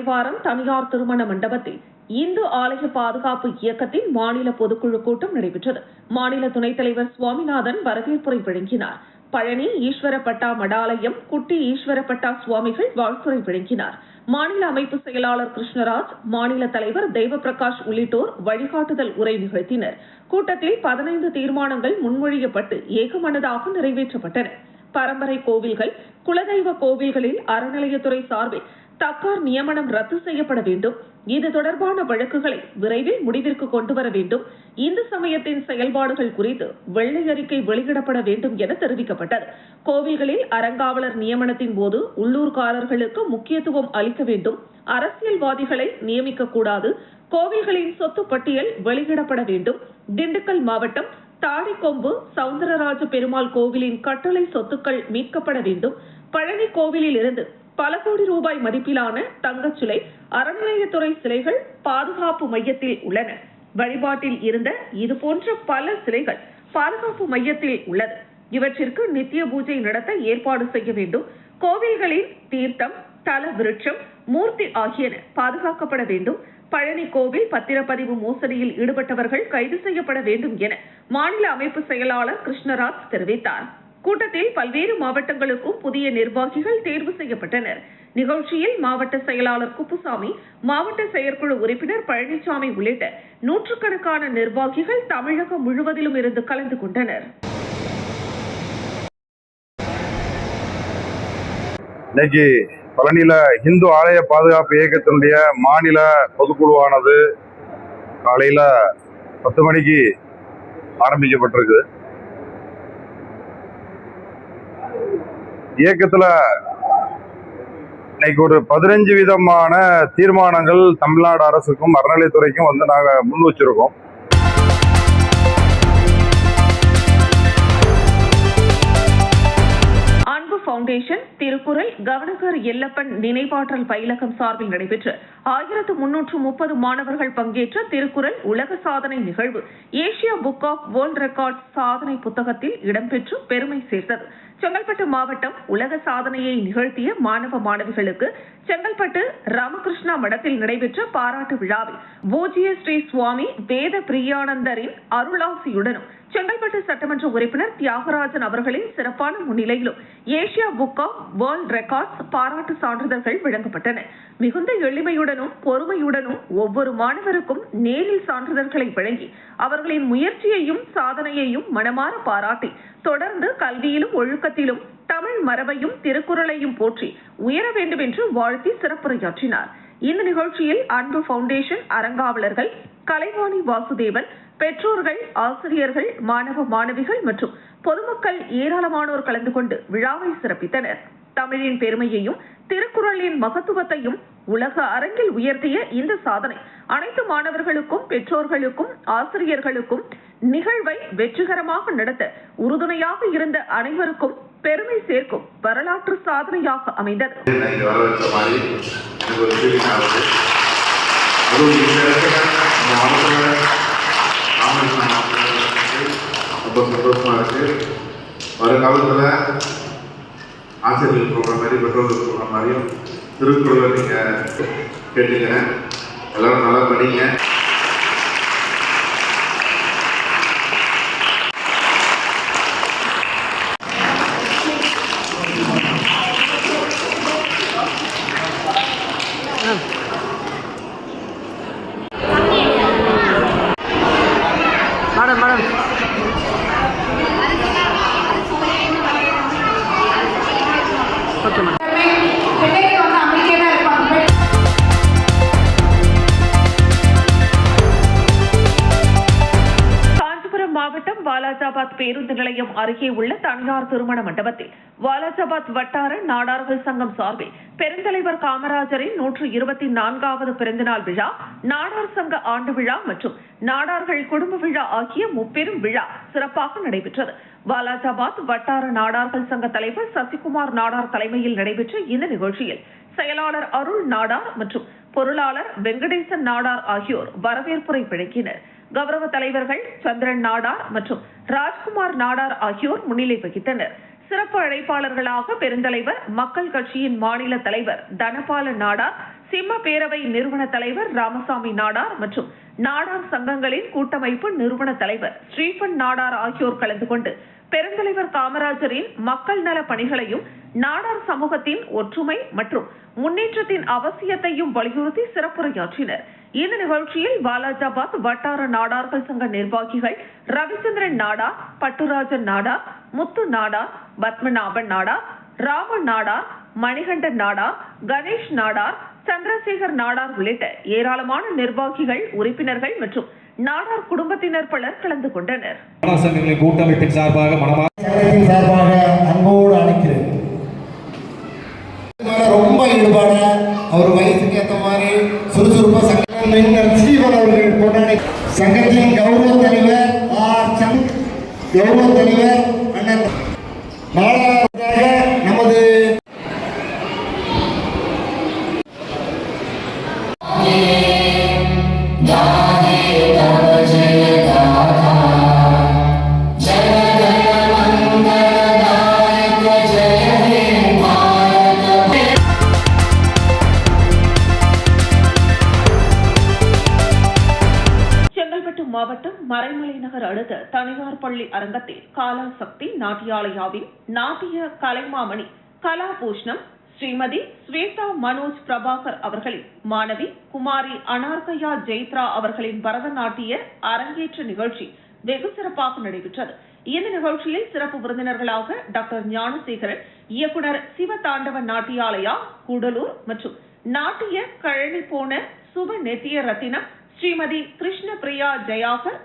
ராயவாரம் தனியார் திருமண மண்டபத்தில் இந்து ஆலய பாதுகாப்பு இயக்கத்தின் மாநில பொதுக்குழு கூட்டம் நடைபெற்றது. மாநில துணைத் தலைவர் சுவாமிநாதன் வரவேற்புரை வழங்கினார். பழனி ஈஸ்வரப்பட்டா மடாலயம் குட்டி ஈஸ்வரப்பட்டா சுவாமிகள் வாழ்த்துரை வழங்கினார். மாநில அமைப்பு செயலாளர் கிருஷ்ணராஜ், மாநில தலைவர் தெய்வப்பிரகாஷ் உள்ளிட்டோர் வழிகாட்டுதல் உரை நிகழ்த்தினர். கூட்டத்தில் 15 தீர்மானங்கள் முன்மொழியப்பட்டு ஏகமனதாக நிறைவேற்றப்பட்டன. பரம்பரை கோவில்கள், குலதெய்வ கோவில்களில் அறநிலையத்துறை சார்பில் தக்கார் நியமனம் ரத்து செய்யப்பட வேண்டும். இது தொடர்பான வழக்குகளை விரைவில் முடிவிற்கு கொண்டுவர வேண்டும். இந்து சமயத்தின் செயல்பாடுகள் குறித்து வெள்ளை அறிக்கை வெளியிடப்பட வேண்டும் என தெரிவிக்கப்பட்டது. கோவில்களில் அறங்காவலர் நியமனத்தின் போது உள்ளூர்காரர்களுக்கு முக்கியத்துவம் அளிக்க வேண்டும். அரசியல்வாதிகளை நியமிக்கக்கூடாது. கோவில்களின் சொத்து பட்டியல் வெளியிடப்பட வேண்டும். திண்டுக்கல் மாவட்டம் தாடிக்கொம்பு சவுந்தரராஜ பெருமாள் கோவிலின் கட்டளை சொத்துக்கள் மீட்கப்பட வேண்டும். பழனி கோவிலில் இருந்து பல கோடி ரூபாய் மதிப்பிலான தங்கச்சிலை, அறநிலையத்துறை சிலைகள் பாதுகாப்பு மையத்தில் உள்ளன. வழிபாட்டில் இருந்த இதுபோன்ற பல சிலைகள் பாதுகாப்பு மையத்தில் உள்ளது. இவற்றிற்கு நித்திய பூஜை நடத்த ஏற்பாடு செய்ய வேண்டும். கோவில்களின் தீர்த்தம், தல விருட்சம், மூர்த்தி ஆகியன பாதுகாக்கப்பட வேண்டும். பழனி கோவில் பத்திரப்பதிவு மோசடியில் ஈடுபட்டவர்கள் கைது செய்யப்பட வேண்டும் என மாநில அமைப்பு செயலாளர் கிருஷ்ணராஜ் தெரிவித்தார். கூட்டத்தில் பல்வேறு மாவட்டங்களுக்கும் புதிய நிர்வாகிகள் தேர்வு செய்யப்பட்டனர். நிகழ்ச்சியில் மாவட்ட செயலாளர் குப்புசாமி, மாவட்ட செயற்குழு உறுப்பினர் பழனிசாமி உள்ளிட்ட நூற்றுக்கணக்கான நிர்வாகிகள் தமிழகம் முழுவதிலும் இருந்து கலந்து கொண்டனர். இன்னைக்கு பழனியில இந்து ஆலய பாதுகாப்பு இயக்கத்தினுடைய மாநில பொதுக்குழுவானது காலையில 10 மணிக்கு ஆரம்பிக்கப்பட்டிருக்கு. இயக்கத்துல இன்னைக்கு ஒரு 15 விதமான தீர்மானங்கள் தமிழ்நாடு அரசுக்கும் அறநிலையத்துறைக்கும் நாங்க முன் வச்சிருக்கோம். அன்பு ஃபவுண்டேஷன் திருக்குறள் கவர்னர் எல்லப்பன் நினைவாற்றல் பயிலகம் சார்பில் நடைபெற்ற 1330 மாணவர்கள் பங்கேற்ற திருக்குறள் உலக சாதனை நிகழ்வு Asia book of world records சாதனை புத்தகத்தில் இடம்பெற்று பெருமை சேர்த்தது. செங்கல்பட்டு மாவட்டம் உலக சாதனையை நிகழ்த்திய மாணவ மாணவிகளுக்கு செங்கல்பட்டு ராமகிருஷ்ணா மடத்தில் நடைபெற்ற பாராட்டு விழாவில் பூஜ்ய ஸ்ரீ சுவாமி வேத பிரியானந்தரின் அருளாசியுடனும் செங்கல்பட்டு சட்டமன்ற உறுப்பினர் தியாகராஜன் அவர்களின் சிறப்பான முன்னிலையிலும் Asia book of world records பாராட்டு சான்றிதழ்கள் வழங்கப்பட்டன. மிகுந்த எளிமையுடனும் பொறுமையுடனும் ஒவ்வொரு மாணவருக்கும் நேரில் சான்றிதழ்களை வழங்கி அவர்களின் முயற்சியையும் சாதனையையும் மனமாற பாராட்டி தொடர்ந்து கல்வியிலும் ஒழுக்கத்திலும் தமிழ் மரபையும் திருக்குறளையும் போற்றி உயர வேண்டும் என்று வாழ்த்தி சிறப்புரையாற்றினார். இந்த நிகழ்ச்சியில் அன்பு ஃபவுண்டேஷன் அறங்காவலர்கள், கலைவாணி வாசுதேவன், பெற்றோர்கள், ஆசிரியர்கள், மாணவ மாணவிகள் மற்றும் பொதுமக்கள் ஏராளமானோர் கலந்து கொண்டு விழாவை சிறப்பித்தனர். தமிழின் பெருமையையும் திருக்குறளின் மகத்துவத்தையும் உலக அரங்கில் உயர்த்திய இந்த சாதனை அனைத்து மாணவர்களுக்கும், பெற்றோர்களுக்கும், ஆசிரியர்களுக்கும் நிகழ்வை வெற்றிகரமாக நடத்த உறுதுணையாக இருந்த அனைவருக்கும் பெருமை சேர்க்கும் வரலாற்று சாதனையாக அமைந்தது. வருங்காலத்தில் ஆசிரியர்கள் சொல்கிற மாதிரி, பெற்றோர்கள் சொல்கிற மாதிரியும் திருக்குறளை நீங்கள் கேட்டுக்கிறேன். எல்லாரும் நல்லா படிங்க. வாலாஜாபாத் பேருந்து நிலையம் அருகே உள்ள தனியார் திருமண மண்டபத்தில் வாலாஜாபாத் வட்டார நாடார்கள் சங்கம் சார்பில் பெருந்தலைவர் காமராஜரின் 124வது பிறந்தநாள் விழா, நாடார் சங்க ஆண்டு விழா மற்றும் நாடார்கள் குடும்ப விழா ஆகிய முப்பெரும் விழா சிறப்பாக நடைபெற்றது. வாலாஜாபாத் வட்டார நாடார்கள் சங்க தலைவர் சசிகுமார் நாடார் தலைமையில் நடைபெற்ற இந்த நிகழ்ச்சியில் செயலாளர் அருள் நாடார் மற்றும் பொருளாளர் வெங்கடேசன் நாடார் ஆகியோர் வரவேற்புரை வழங்கினர். கௌரவ தலைவர்கள் சந்திரன் நாடார் மற்றும் ராஜ்குமார் நாடார் ஆகியோர் முன்னிலை வகித்தனர். சிறப்பு அழைப்பாளர்களாக பெருந்தலைவர் மக்கள் கட்சியின் மாநில தலைவர் தனபால நாடார், சிம்ம பேரவை நிறுவன தலைவர் ராமசாமி நாடார் மற்றும் நாடார் சங்கங்களின் கூட்டமைப்பு நிறுவன தலைவர் ஸ்ரீபன் நாடார் ஆகியோர் கலந்து கொண்டு பெருந்தலைவர் காமராஜரின் மக்கள் நல பணிகளையும் நாடார் சமூகத்தின் ஒற்றுமை மற்றும் முன்னேற்றத்தின் அவசியத்தையும் வலியுறுத்தி சிறப்புரையாற்றினர். இந்த நிகழ்ச்சியில் வாலாஜாபாத் வட்டார நாடார்கள் சங்க நிர்வாகிகள் ரவிச்சந்திரன் நாடார், பட்டுராஜன் நாடார், முத்து நாடார், பத்மநாபன் நாடார், ராம நாடார், மணிகண்டன் நாடார், கணேஷ் நாடார், சந்திரசேகர் நாடார் உள்ளிட்ட ஏராளமான நிர்வாகிகள், உறுப்பினர்கள் மற்றும் நாடார் குடும்பத்தினர் பலர் கலந்து கொண்டனர். கூட்டமைப்பின் சார்பாக அன்போடு அழைக்கிறேன். ரொம்ப ஈடுபாட அவர் வயசுக்கு ஏற்ற மாதிரி சுறுசுறுப்பா ஸ்ரீவன் அவர்கள் கொண்டாடி சங்கத்தின் கௌரவ தலைவர் கௌரவ தலைவர் அண்ணன் நாடாக நமது மாவட்டம் மறைமலை நகர் அடுத்த தனியார் பள்ளி அரங்கத்தில் காலா சக்தி நாட்டியாலயாவின் நாட்டிய கலைமாமணி கலாபூஷணம் ஸ்ரீமதி ஸ்வேதா மனோஜ் பிரபாகர் அவர்களின் மாணவி குமாரி அனார்கயா ஜெய்த்ரா அவர்களின் பரதநாட்டிய அரங்கேற்ற நிகழ்ச்சி வெகு சிறப்பாக நடைபெற்றது. இந்த நிகழ்ச்சியில் சிறப்பு விருந்தினர்களாக டாக்டர் ஞானசேகரன், இயக்குனர் சிவதாண்டவ நாட்டியாலயா கூடலூர் மற்றும் நாட்டிய கழனி போன சுப நெத்திய ரத்தினம் ஸ்ரீமதி கிருஷ்ண பிரியா ஜெயாகர்,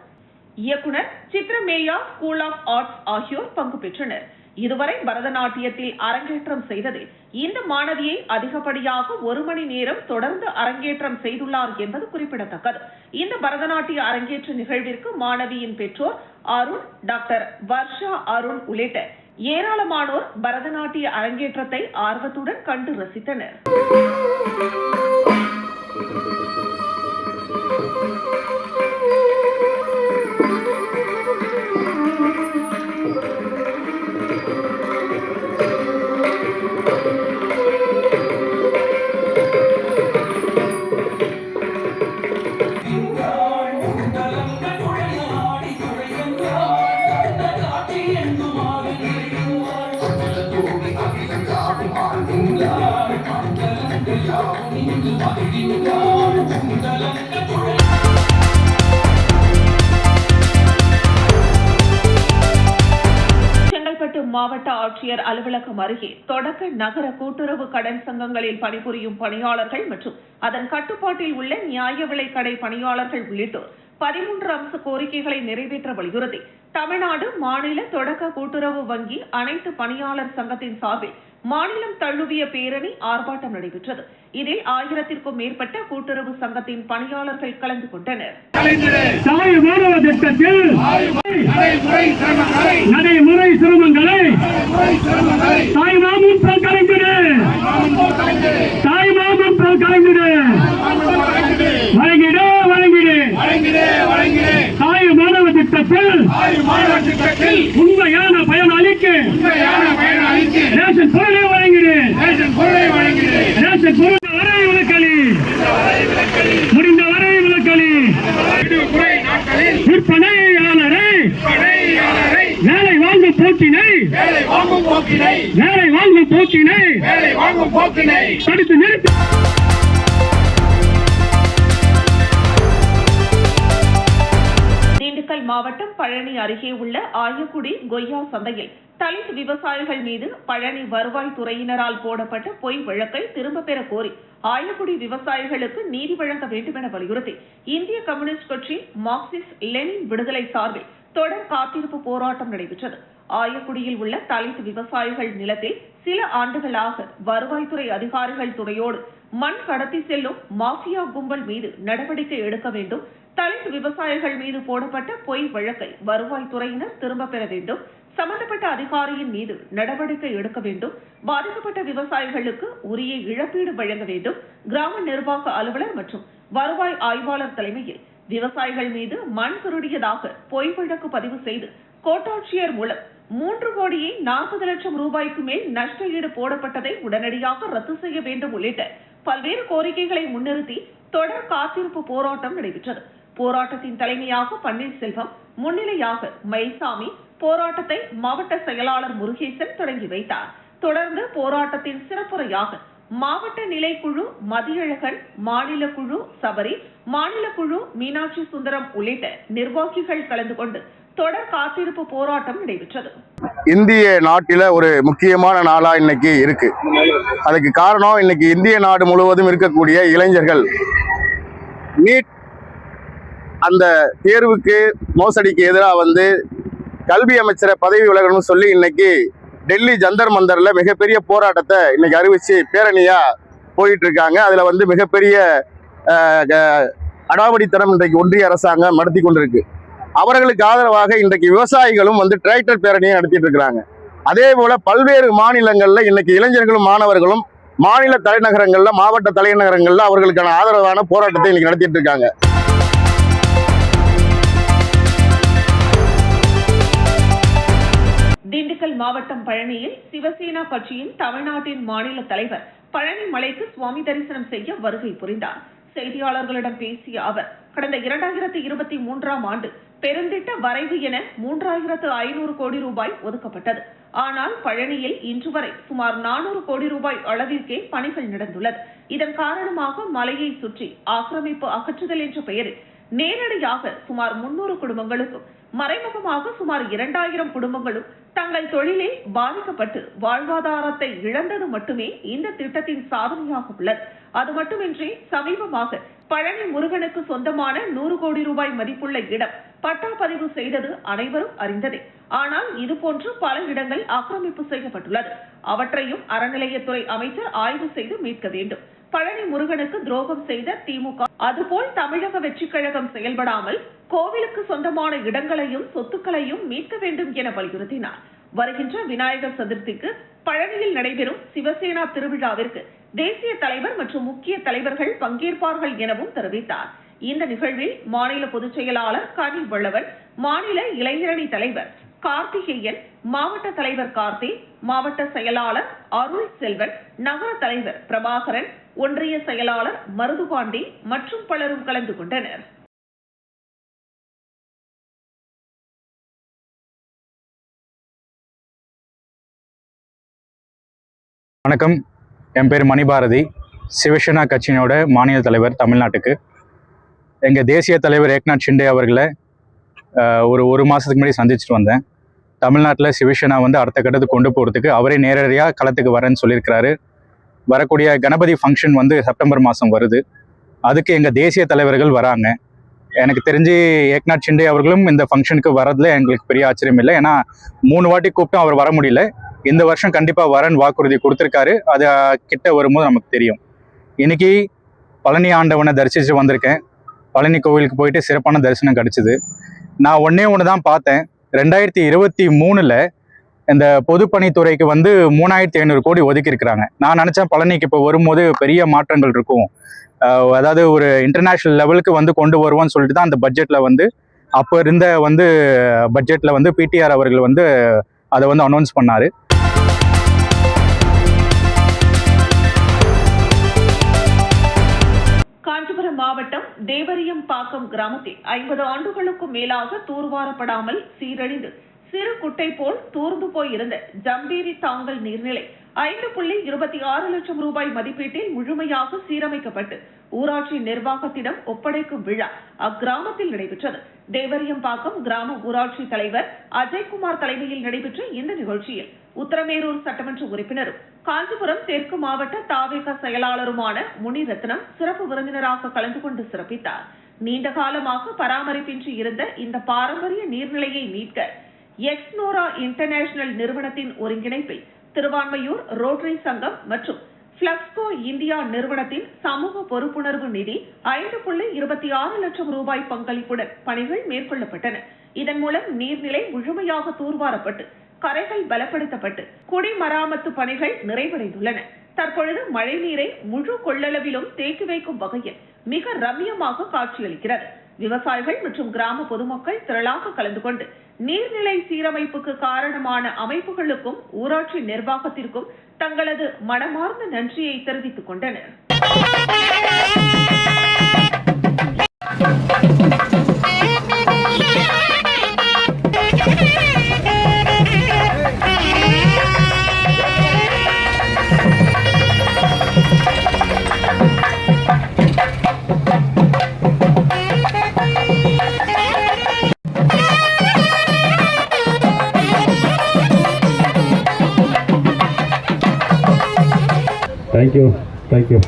இயக்குனர் சித்ரமேயா ஸ்கூல் ஆஃப் ஆர்ட்ஸ் ஆகியோர் பங்கு பெற்றனர். இதுவரை பரதநாட்டியத்தில் அரங்கேற்றம் செய்ததில் இந்த மாணவியை அதிகப்படியாக 1 மணி நேரம் தொடர்ந்து அரங்கேற்றம் செய்துள்ளார் என்பது குறிப்பிடத்தக்கது. இந்த பரதநாட்டிய அரங்கேற்ற நிகழ்விற்கு மாணவியின் பெற்றோர் அருண், டாக்டர் வர்ஷா அருண் உள்ளிட்ட ஏராளமானோர் பரதநாட்டிய அரங்கேற்றத்தை ஆர்வத்துடன் கண்டு ரசித்தனர். செங்கல்பட்டு மாவட்ட ஆட்சியர் அலுவலகம் அருகே தொடக்க நகர கூட்டுறவு கடன் சங்கங்களில் பணிபுரியும் பணியாளர்கள் மற்றும் அதன் கட்டுப்பாட்டில் உள்ள நியாய விலை கடை பணியாளர்கள் உள்ளிட்டோர் 13 அம்ச கோரிக்கைகளை நிறைவேற்ற வலியுறுத்தி தமிழ்நாடு மாநில தொடக்க கூட்டுறவு வங்கி அனைத்து பணியாளர் சங்கத்தின் சார்பில் மாநிலம் தழுவிய பேரணி ஆர்ப்பாட்டம் நடைபெற்றது. இதில் 1000க்கும் மேற்பட்ட கூட்டுறவு சங்கத்தின் பணியாளர்கள் கலந்து கொண்டனர். நடைமுறை சிரமங்களை தாய்மாமும் கலைஞரே வழங்கிடு தாய் மாணவ திட்டத்தில் உண்மையான பயனாளிக்கு ரேஷன் பொருளை வழங்கிடு. ரேஷன் பொருள் வரை விலக்களி, முடிந்தவரை விலக்களி. விற்பனையாளரை வேலை வாங்கும் போக்கினை தடுத்து நிறுத்த. திண்டுக்கல் மாவட்டம் பழனி அருகே உள்ள ஆயக்குடி கொய்யா சந்தையில் தலித் விவசாயிகள் மீது பழனி வருவாய் துறையினரால் போடப்பட்ட பொய் வழக்கை திரும்ப பெற கோரி ஆயக்குடி விவசாயிகளுக்கு நீதி வழங்க வேண்டும் என வலியுறுத்தி இந்திய கம்யூனிஸ்ட் கட்சி மார்க்சிஸ்ட் லெனின் விடுதலை சார்பில் தொடர் காத்திருப்பு போராட்டம் நடைபெற்றது. ஆயக்குடியில் உள்ள தலித் விவசாயிகள் நிலத்தில் சில ஆண்டுகளாக வருவாய்த்துறை அதிகாரிகள் துணையோடு மண் கடத்தி செல்லும் மாஃபியா கும்பல் மீது நடவடிக்கை எடுக்க வேண்டும். தலித் விவசாயிகள் மீது போடப்பட்ட பொய் வழக்கை வருவாய்த்துறையினர் திரும்ப பெற வேண்டும். சம்பந்தப்பட்ட அதிகாரியின் மீது நடவடிக்கை எடுக்க வேண்டும். பாதிக்கப்பட்ட விவசாயிகளுக்கு உரிய இழப்பீடு வழங்க வேண்டும். கிராம நிர்வாக அலுவலர் மற்றும் வருவாய் ஆய்வாளர் தலைமையில் விவசாயிகள் மீது மண் திருடியதாக பொய் வழக்கு பதிவு செய்து கோட்டாட்சியர் மூலம் 3,40,00,000 ரூபாய்க்கு மேல் நஷ்ட ஈடு போடப்பட்டதை உடனடியாக ரத்து செய்ய வேண்டும் உள்ளிட்ட பல்வேறு கோரிக்கைகளை முன்னிறுத்தி தொடர் காத்திருப்பு போராட்டம் நடைபெற்றது. போராட்டத்தின் தலைமையாக பன்னீர்செல்வம், முன்னிலையாக மயில்சாமி, போராட்டத்தை மாவட்ட செயலாளர் முருகேசன் தொடங்கி வைத்தார். தொடர்ந்து போராட்டத்தின் சிறப்புரையாக மாவட்ட நிலைக்குழு மதியழகன், மாநில குழு சபரி, மாநில குழு மீனாட்சி சுந்தரம் உள்ளிட்ட நிர்வாகிகள் கலந்து கொண்டு தொடர் காத்திருப்பு போராட்டம் நடைபெற்றது. இந்திய நாட்டில ஒரு முக்கியமான நாளா இன்னைக்கு இருக்கு. அதுக்கு காரணம் இன்னைக்கு இந்திய நாடு முழுவதும் இருக்கக்கூடிய இளைஞர்கள் நீட் அந்த தேர்வுக்கு மோசடிக்கு எதிராக கல்வி அமைச்சரை பதவி விலகணும்னு சொல்லி இன்னைக்கு டெல்லி ஜந்தர் மந்தர்ல மிகப்பெரிய போராட்டத்தை இன்னைக்கு அறிவிச்சு பேரணியா போயிட்டு இருக்காங்க. அதுல மிகப்பெரிய அடாவடித்தனம் இன்றைக்கு ஒன்றிய அரசாங்கம் நடத்தி கொண்டிருக்கு. அவர்களுக்கு ஆதரவாக இன்றைக்கு விவசாயிகளும் டிராக்டர் பேரணியை நடத்திட்டு இருக்கிறாங்க. அதே போல பல்வேறு மாநிலங்கள்ல இன்னைக்கு இளைஞர்களும் மாணவர்களும் மாநில தலைநகரங்கள்ல, மாவட்ட தலைநகரங்கள்ல அவர்களுக்கான ஆதரவான போராட்டத்தை இன்னைக்கு நடத்திட்டு இருக்காங்க. திண்டுக்கல் மாவட்டம் பழனியில் சிவசேனா கட்சியின் தமிழ்நாட்டின் மாநில தலைவர் பழனி மலைக்கு சுவாமி தரிசனம் செய்ய வருகை புரிந்தார். செய்தியாளர்களிடம் பேசிய அவர், கடந்த 2023ஆம் ஆண்டு பெருந்திட்ட வரைவு என 3,500 கோடி ரூபாய் ஒதுக்கப்பட்டது. ஆனால் பழனியில் இன்று வரை சுமார் 400 கோடி ரூபாய் அளவிற்கே பணிகள் நடந்துள்ளது. இதன் காரணமாக மலையை சுற்றி ஆக்கிரமிப்பு அகற்றுதல் என்ற பெயரில் நேரடியாக சுமார் 300 குடும்பங்களுக்கும் மறைமுகமாக சுமார் 2,000 குடும்பங்களும் தங்கள் தொழிலில் பாதிக்கப்பட்டு வாழ்வாதாரத்தை இழந்தது மட்டுமே இந்த திட்டத்தின் சாதனையாக உள்ளது. அது மட்டுமின்றி சமீபமாக பழனி முருகனுக்கு சொந்தமான 100 கோடி ரூபாய் மதிப்புள்ள இடம் பட்டா பதிவு செய்தது அனைவரும் அறிந்ததே. ஆனால் இதுபோன்று பல இடங்கள் ஆக்கிரமிப்பு செய்யப்பட்டுள்ளது. அவற்றையும் அறநிலையத்துறை அமைச்சர் ஆய்வு செய்து மீட்க வேண்டும். பழனி முருகனுக்கு துரோகம் செய்த திமுக அதுபோல் தமிழக வெற்றி கழகம் செயல்படாமல் கோவிலுக்கு சொந்தமான இடங்களையும் சொத்துக்களையும் மீட்க வேண்டும் என வலியுறுத்தினார். வருகின்ற விநாயகர் சதுர்த்திக்கு பழனியில் நடைபெறும் சிவசேனா திருவிழாவிற்கு தேசிய தலைவர் மற்றும் முக்கிய தலைவர்கள் பங்கேற்பார்கள் எனவும் தெரிவித்தார். இந்த நிகழ்வில் மாநில பொதுச் செயலாளர் கனி வளவன், மாநில இளைஞரணி தலைவர் கார்த்திகேயன், மாவட்ட தலைவர் கார்த்திக், மாவட்ட செயலாளர் அருள் செல்வன், நகர தலைவர் பிரபாகரன், ஒன்றிய செயலாளர் மருதுபாண்டி மற்றும் பலரும் கலந்து கொண்டனர். வணக்கம், என் பேர் மணிபாரதி, சிவசேனா கட்சியினோட மாநில தலைவர் தமிழ்நாட்டுக்கு. எங்கள் தேசிய தலைவர் ஏக்நாத் ஷிண்டே அவர்களை ஒரு மாதத்துக்கு முன்னாடி சந்திச்சுட்டு வந்தேன். தமிழ்நாட்டில் சிவசேனா அடுத்த கட்டத்துக்கு கொண்டு போகிறதுக்கு அவரே நேரடியாக களத்துக்கு வரேன்னு சொல்லியிருக்கிறாரு. வரக்கூடிய கணபதி ஃபங்க்ஷன் செப்டம்பர் மாதம் வருது. அதுக்கு எங்கள் தேசிய தலைவர்கள் வராங்க. எனக்கு தெரிஞ்சு ஏக்நாத் ஷிண்டே அவர்களும் இந்த ஃபங்க்ஷனுக்கு வரதுல எங்களுக்கு பெரிய ஆச்சரியம் இல்லை. ஏன்னா 3 வாட்டி கூப்பிட்டும் அவர் வர முடியல. இந்த வருஷம் கண்டிப்பாக வரன் வாக்குறுதி கொடுத்துருக்காரு. அது கிட்ட வரும்போது நமக்கு தெரியும். இன்னைக்கு பழனி ஆண்டவனை தரிசித்து வந்திருக்கேன். பழனி கோவிலுக்கு போயிட்டு சிறப்பான தரிசனம் கிடச்சிது. நான் ஒன்று தான் பார்த்தேன். 2023 இந்த பொதுப்பணித்துறைக்கு 3,500 கோடி ஒதுக்கியிருக்கிறாங்க. நான் நினச்சேன் பழனிக்கு இப்போ வரும்போது பெரிய மாற்றங்கள் இருக்கும், அதாவது ஒரு இன்டர்நேஷ்னல் லெவலுக்கு கொண்டு வருவோம்னு சொல்லிட்டு தான் அந்த பட்ஜெட்டில் அப்போ இருந்த பட்ஜெட்டில் பிடிஆர் அவர்கள் அதை அனௌன்ஸ் பண்ணார். காஞ்சிபுரம் மாவட்டம் தேவரியம்பாக்கம் கிராமத்தில் 50 ஆண்டுகளுக்கும் மேலாக தூர்வாரப்படாமல் சீரழிந்து சிறு குட்டை போல் தூர்ந்து போயிருந்த ஜம்பேரி தாங்கல் நீர்நிலை 5.26 லட்சம் ரூபாய் மதிப்பீட்டில் முழுமையாக சீரமைக்கப்பட்டு ஊராட்சி நிர்வாகத்திடம் ஒப்படைக்கும் விழா அக்கிராமத்தில் நடைபெற்றது. தேவரியம்பாக்கம் கிராம ஊராட்சி தலைவர் அஜய்குமார் தலைமையில் நடைபெற்ற இந்த நிகழ்ச்சியில் உத்தரமேரூர் சட்டமன்ற உறுப்பினரும் காஞ்சிபுரம் தெற்கு மாவட்ட தாவேக செயலாளருமான முனிரத்னம் சிறப்பு விருந்தினராக கலந்து கொண்டு சிறப்பித்தார். நீண்ட காலமாக பராமரிப்பின்றி இருந்த இந்த பாரம்பரிய நீர்நிலையை மீட்க எக்ஸ்னோரா இன்டர்நேஷனல் நிறுவனத்தின் ஒருங்கிணைப்பில் திருவான்மையூர் ரோட்டரி சங்கம் மற்றும் பிளக்ஸ்கோ இந்தியா நிறுவனத்தின் சமூக பொறுப்புணர்வு நிதி 5.26 லட்சம் ரூபாய் பங்களிப்புடன் பணிகள் மேற்கொள்ளப்பட்டன. இதன் மூலம் நீர்நிலை முழுமையாக தூர்வாரப்பட்டு கரைகள் பலப்படுத்தப்பட்டு குடிமராமத்து பணிகள் நிறைவடைந்துள்ளன. தற்பொழுது மழைநீரை முழு கொள்ளளவிலும் தேக்கி வைக்கும் வகையில் மிக ரம்மியமாக காட்சியளிக்கிறது. விவசாயிகள் மற்றும் கிராம பொதுமக்கள் திரளாக கலந்து கொண்டு நீர்நிலை சீரமைப்புக்கு காரணமான அமைப்புகளுக்கும் ஊராட்சி நிர்வாகத்திற்கும் தங்களது மனமார்ந்த நன்றியை தெரிவித்துக் கொண்டனர். Thank you. Thank you.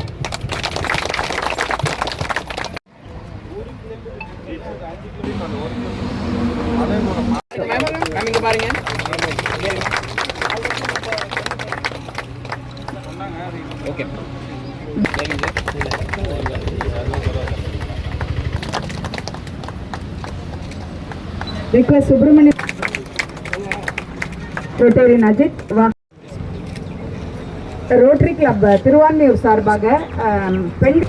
Request Subramanian Rotary Najit rotary club Thiruvanmiyur சார்பாக பெண்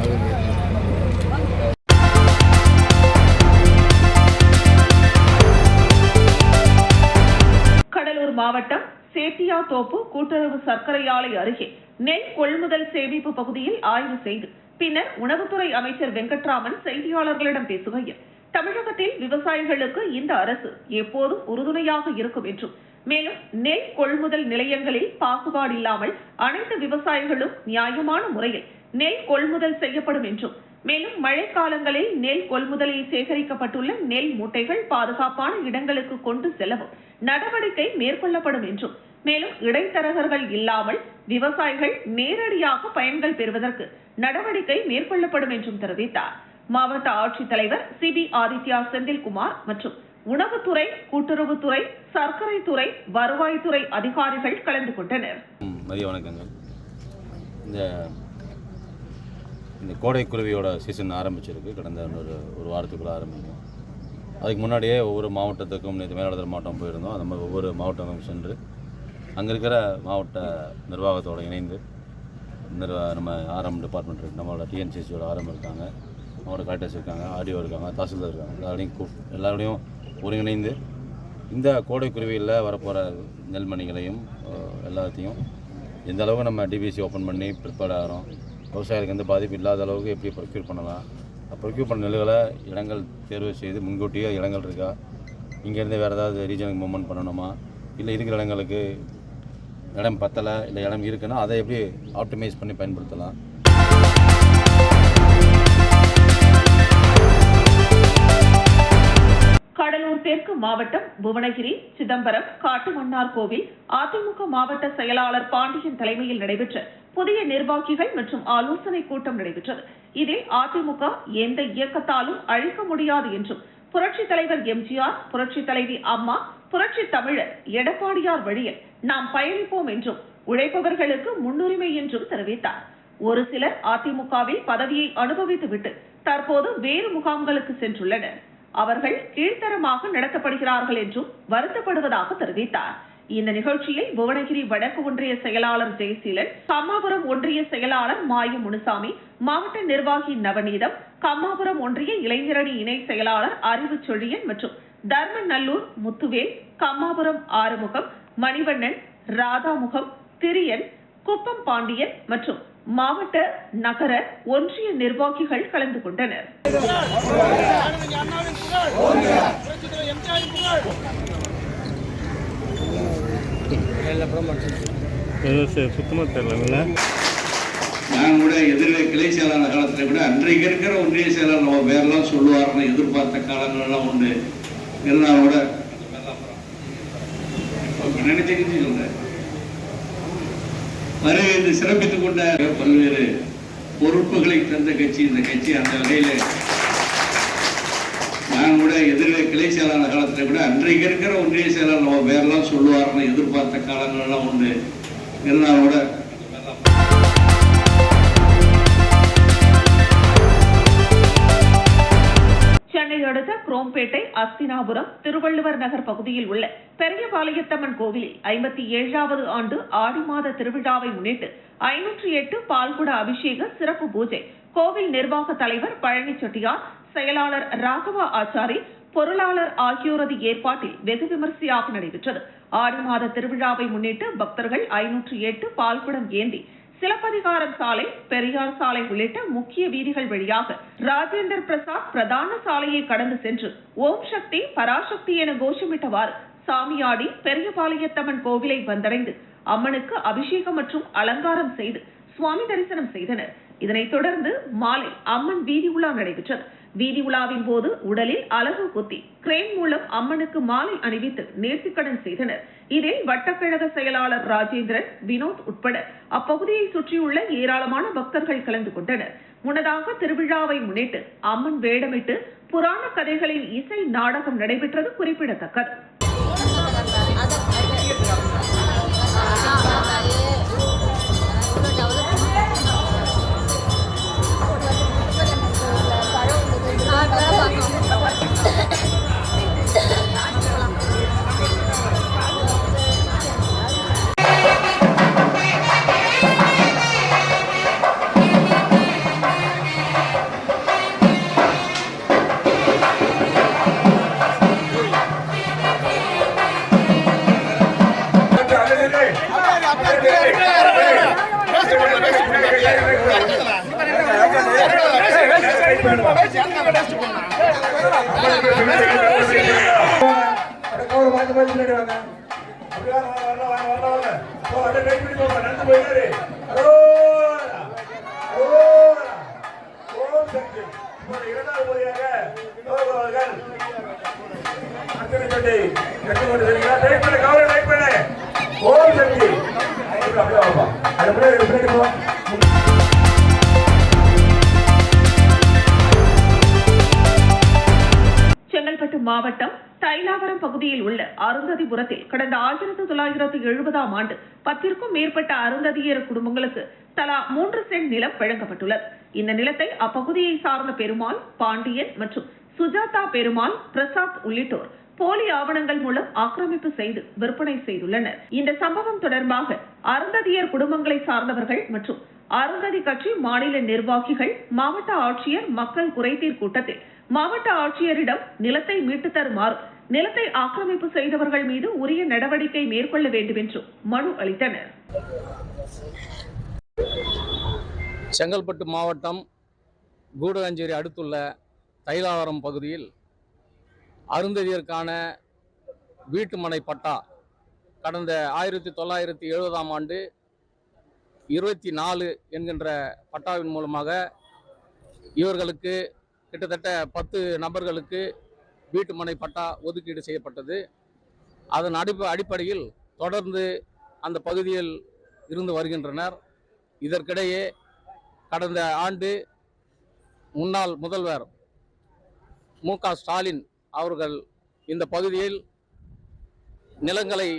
கடலூர் மாவட்டம் சேத்தியாத்தோப்பு கூட்டுறவு சர்க்கரை ஆலை அருகே நெல் கொள்முதல் சேமிப்பு பகுதியில் ஆய்வு செய்து பின்னர் உணவுத்துறை அமைச்சர் வெங்கட்ராமன் செய்தியாளர்களிடம் பேசுகையில் தமிழகத்தில் விவசாயிகளுக்கு இந்த அரசு எப்போதும் உறுதுணையாக இருக்கும் என்றும் மேலும் நெல் கொள்முதல் நிலையங்களில் பாகுபாடு இல்லாமல் அனைத்து விவசாயிகளும் நியாயமான முறையில் நெல் கொள்முதல் செய்யப்படும் என்றும் மேலும் மழைக்காலங்களில் நெல் கொள்முதலில் சேகரிக்கப்பட்டுள்ள நெல் மூட்டைகள் பாதுகாப்பான இடங்களுக்கு கொண்டு செல்லவும் நடவடிக்கை மேற்கொள்ளப்படும் என்றும் மேலும் இடைத்தரகர்கள் இல்லாமல் விவசாயிகள் நேரடியாக பயன்கள் பெறுவதற்கு நடவடிக்கை மேற்கொள்ளப்படும் என்றும் தெரிவித்தார். மாவட்ட ஆட்சித்தலைவர் சிபி ஆதித்யா செந்தில்குமார் மற்றும் உணவுத்துறை, கூட்டுறவுத்துறை, சர்க்கரை துறை, வருவாய்த்துறை அதிகாரிகள் கலந்து கொண்டனர். மதிய வணக்கங்கள். இந்த கோடை குருவியோட சீசன் ஆரம்பிச்சிருக்கு. கடந்த ஒரு வாரத்துக்குள்ளே ஆரம்பிக்கும். அதுக்கு முன்னாடியே ஒவ்வொரு மாவட்டத்துக்கும் நேற்று மயிலாடுதுறை மாவட்டம் போயிருந்தோம். அந்த மாதிரி ஒவ்வொரு மாவட்டங்களும் சென்று அங்கே இருக்கிற மாவட்ட நிர்வாகத்தோடு இணைந்து நம்ம ஆர்எம் டிபார்ட்மெண்ட் இருக்குது, நம்மளோட டிஎன்சிசியோட ஆர்எம் இருக்காங்க, அவரோட கலெக்டர்ஸ் இருக்காங்க, ஆர்டிஓ இருக்காங்க, தாசில்தார் இருக்காங்க, எல்லாரோடையும் ஒருங்கிணைந்து இந்த கோடை குருவியில் வரப்போகிற நெல்மணிகளையும் எல்லாத்தையும் எந்த அளவுக்கு நம்ம டிபிசி ஓப்பன் பண்ணி ப்ரிப்பேர் ஆகிறோம், விவசாயிகளுக்கு எந்த பாதிப்பு இல்லாத அளவுக்கு எப்படி ப்ரொக்யூர் பண்ணலாம், ப்ரொக்யூர் பண்ண நெல்லுகளை இடங்கள் தேர்வு செய்து முன்கூட்டியே இடங்கள் இருக்கா, இங்கேருந்து வேறு ஏதாவது ரீஜனுக்கு மூவ்மெண்ட் பண்ணணுமா, இல்லை இருக்கிற இடங்களுக்கு இடம் பத்தலை இல்லை இடம் இருக்குன்னா அதை எப்படி ஆப்டிமைஸ் பண்ணி பயன்படுத்தலாம். கடலூர் தெற்கு மாவட்டம் புவனகிரி, சிதம்பரம், காட்டுமன்னார் கோவில் அதிமுக மாவட்ட செயலாளர் பாண்டியன் தலைமையில் நடைபெற்ற புதிய நிர்வாகிகள் மற்றும் ஆலோசனை கூட்டம் நடைபெற்றது. இதில் அதிமுக எந்த இயக்கத்தாலும் அழிக்க முடியாது என்றும் புரட்சித் தலைவர் எம்ஜிஆர், புரட்சித் தலைவி அம்மா, புரட்சி தமிழர் எடப்பாடியார் வழியில் நாம் பயணிப்போம் என்றும் உழைப்பவர்களுக்கு முன்னுரிமை என்றும் தெரிவித்தார். ஒரு சிலர் அதிமுகவில் பதவியை அனுபவித்துவிட்டு தற்போது வேறு முகாம்களுக்கு சென்றுள்ளனர். அவர்கள் கீழ்த்தரமாக நடத்தப்படுகிறார்கள் என்றும் வருத்தப்படுவதாக தெரிவித்தார். இந்த நிகழ்ச்சியில் புவனகிரி வடக்கு ஒன்றிய செயலாளர் ஜெயசீலன், கம்மாபுரம் ஒன்றிய செயலாளர் மாயு முனுசாமி, மாவட்ட நிர்வாகி நவநீதம், கம்மாபுரம் ஒன்றிய இளைஞரணி இணை செயலாளர் அறிவு செழியன் மற்றும் தர்மநல்லூர் முத்துவேல், கம்மாபுரம் ஆறுமுகம், மணிவண்ணன், ராதாமுகம், திரியன், குப்பம் பாண்டியன் மற்றும் மாவட்ட, நகர, ஒன்றிய நிர்வாகிகள் கலந்து கொண்டனர். நான் கூட கிளை செயலாளர் காலத்தில் கூட அன்றைக்கு இருக்கிற ஒன்றிய செயலாளர் நம்ம பேரெல்லாம் சொல்லுவார்னு எதிர்பார்த்த காலங்கள்லாம் உண்டு. இருந்தாலும் கூட நினைச்சு சொல்றேன், வருகை சிறப்பித்துக் கொண்ட பல்வேறு பொறுப்புகளை தந்த கட்சி இந்த கட்சி. அந்த வகையில் நான் கூட கிளை செயலாளர் காலத்தில் கூட அன்றைக்கு இருக்கிற ஒன்றிய செயலாளர் நம்ம பேரெல்லாம் சொல்லுவார்னு எதிர்பார்த்த காலங்கள்லாம் உண்டு. இருந்தாலும் கூட சென்னை அடுத்த குரோம்பேட்டை, அஸ்தினாபுரம், திருவள்ளுவர் நகர் பகுதியில் உள்ள பெரியபாளையத்தம்மன் கோவிலில் 57வது ஆண்டு ஆடி மாத திருவிழாவை முன்னிட்டு 508 பால்குட அபிஷேக சிறப்பு பூஜை கோவில் நிர்வாக தலைவர் பழனி செட்டியார், செயலாளர் ராகவா ஆச்சாரி, பொருளாளர் ஆகியோரது ஏற்பாட்டில் வெகு விமர்சையாக நடைபெற்றது. ஆடி மாத திருவிழாவை முன்னிட்டு பக்தர்கள் 508 பால்குடம் ஏந்தி சிலப்பதிகாரம் சாலை, பெரியார் சாலை உள்ளிட்ட முக்கிய வீதிகள் வழியாக ராஜேந்தர் பிரசாத் பிரதான சாலையை கடந்து சென்று ஓம் சக்தி பராசக்தி என கோஷமிட்டவாறு சாமியாடி பெரியபாளையத்தம்மன் கோவிலை வந்தடைந்து அம்மனுக்கு அபிஷேகம் மற்றும் அலங்காரம் செய்து சுவாமி தரிசனம் செய்தனர். இதனைத் தொடர்ந்து மாலை அம்மன் வீதி உலா நடைபெற்றது. வீதி உலாவின் போது உடலில் அலகு குத்தி கிரேன் மூலம் அம்மனுக்கு மாலை அணிவித்து நேர்த்திக்கடன் செய்தனர். இதில் வட்டக்கழக செயலாளர் ராஜேந்திரன், வினோத் உட்பட அப்பகுதியை சுற்றியுள்ள ஏராளமான பக்தர்கள் கலந்து கொண்டனர். முன்னதாக திருவிழாவை முன்னிட்டு அம்மன் வேடமிட்டு புராண கதைகளின் இசை நாடகம் நடைபெற்றது குறிப்பிடத்தக்கது. செங்கல்பட்டு மாவட்டம் தைலாவரம் பகுதியில் உள்ள அருந்ததிபுரத்தில் கடந்த 1970ஆம் ஆண்டு 10க்கும் மேற்பட்ட அருந்ததியர் குடும்பங்களுக்கு தலா 3 சென்ட் நிலம் வழங்கப்பட்டுள்ளது. இந்த நிலத்தை அப்பகுதியை சார்ந்த பெருமாள், பாண்டியன் மற்றும் சுஜாதா பெருமாள், பிரசாத் உள்ளிட்டோர் போலி ஆவணங்கள் மூலம் ஆக்கிரமிப்பு செய்து விற்பனை செய்துள்ளனர். இந்த சம்பவம் தொடர்பாக அருந்ததியர் குடும்பங்களை சார்ந்தவர்கள் மற்றும் அருந்ததி கட்சி மாநில நிர்வாகிகள் மாவட்ட ஆட்சியர் மக்கள் குறைதீர் கூட்டத்தில் மாவட்ட ஆட்சியரிடம் நிலத்தை மீட்டு தருமாறு, நிலத்தை ஆக்கிரமிப்பு செய்தவர்கள் மீது உரிய நடவடிக்கை மேற்கொள்ள வேண்டும் என்று மனு அளித்தனர். செங்கல்பட்டு மாவட்டம் கூடகஞ்சேரி அடுத்துள்ள தைலாவரம் பகுதியில் அருந்ததியருக்கான வீட்டுமனை பட்டா கடந்த 1970ஆம் ஆண்டு 24 என்கின்ற பட்டாவின் மூலமாக இவர்களுக்கு கிட்டத்தட்ட 10 நபர்களுக்கு வீட்டுமனை பட்டா ஒதுக்கீடு செய்யப்பட்டது. அதன் அடிப்படையில் தொடர்ந்து அந்த பகுதியில் இருந்து வருகின்றனர். இதற்கிடையே கடந்த ஆண்டு முன்னாள் முதல்வர் மு.க. ஸ்டாலின் அவர்கள் இந்த பகுதியில் நிலங்களை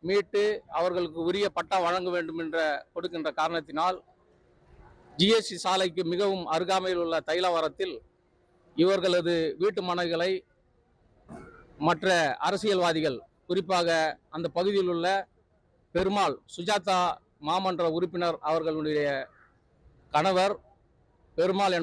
மீட்டு அவர்களுக்கு உரிய பட்டா வழங்க வேண்டும் என்ற கொடுக்கின்ற காரணத்தினால் ஜிஎஸ்டி சாலைக்கு மிகவும் அருகாமையில் உள்ள தைலாவரத்தில் இவர்களது வீட்டு மனைகளை மற்ற அரசியல்வாதிகள், குறிப்பாக அந்த பகுதியில் உள்ள பெருமாள், சுஜாதா மாமன்ற உறுப்பினர் அவர்களுடைய கணவர் பெருமாள்